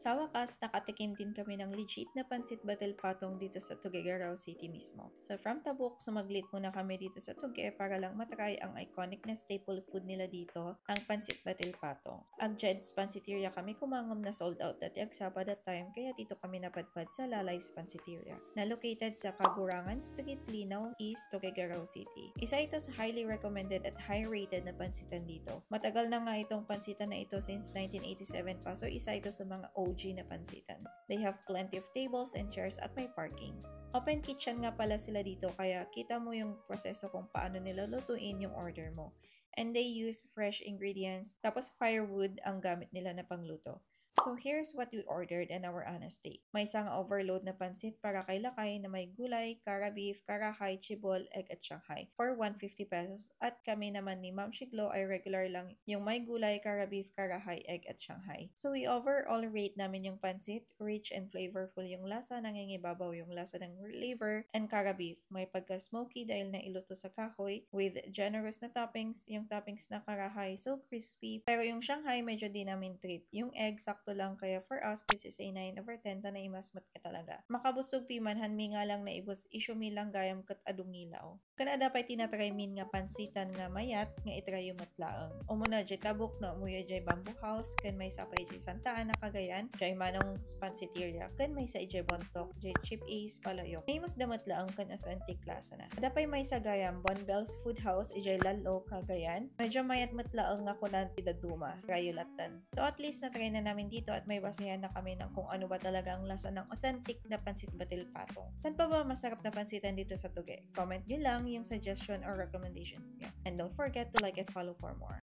Sa wakas, nakatikim din kami ng legit na pansit batil patong dito sa Tuguegarao City mismo. So from Tabuk, sumaglit muna kami dito sa Tugue para lang matry ang iconic na staple food nila dito, ang pansit batil patong. Ang Jed's Pansiteria kami kumangom na sold out at yagsaba that time kaya dito kami napadpad sa Lalay's Pansiteria na located sa Kagurangan Street, Linaw East, Tuguegarao City. Isa ito sa highly recommended at high rated na pansitan dito. Matagal na nga itong pansitan na ito since 1987 pa, so isa ito sa mga OG na pansitan. They have plenty of tables and chairs at may parking. Open kitchen nga pala sila dito kaya kita mo yung proseso kung paano nila lutuin yung order mo. And they use fresh ingredients, tapos firewood ang gamit nila na pangluto. So here's what we ordered and our honest take. May isang overload na pansit para kay Lakay na may gulay, kara beef, karahay, chibol, egg at Shanghai for 150 pesos. At kami naman ni Ma'am Shiglo ay regular lang yung may gulay, kara beef, karahay, egg at Shanghai. So we overall rate namin yung pansit, rich and flavorful yung lasa, nangingibabaw yung lasa ng liver and kara beef. May pagka-smoky dahil nailuto sa kahoy with generous na toppings, yung toppings na karahay so crispy. Pero yung Shanghai medyo di namin trip. Yung egg sakto lang kaya for us this is a 9/10 na imasmat ka talaga. Makabusog piman hanmi nga lang na ibus isyumi lang gayam kat adungilaw. Kana dapat tinatry min nga pansitan nga mayat nga itry yung matlaang. Umuna jay Tabuk na umuyo jay Bamboo House kan may sapay jay Santa Ana Cagayan jay Manong Pansiteria kan may sa jay Bontok jay Chip Ace Palayok. May mas damat laang kan authentic klasa na. Dapay may sa gayam Bon Bells Food House jay Lalo Cagayan. Medyo mayat matlaang nga kunan pidaduma rayulatan. So at least na try na namin dito at may basehan na kami ng kung ano ba talaga ang lasa ng authentic na pansit batil patong. San pa ba masarap na pansitan dito sa Tugue? Comment nyo lang yung suggestion or recommendations nyo. And don't forget to like and follow for more.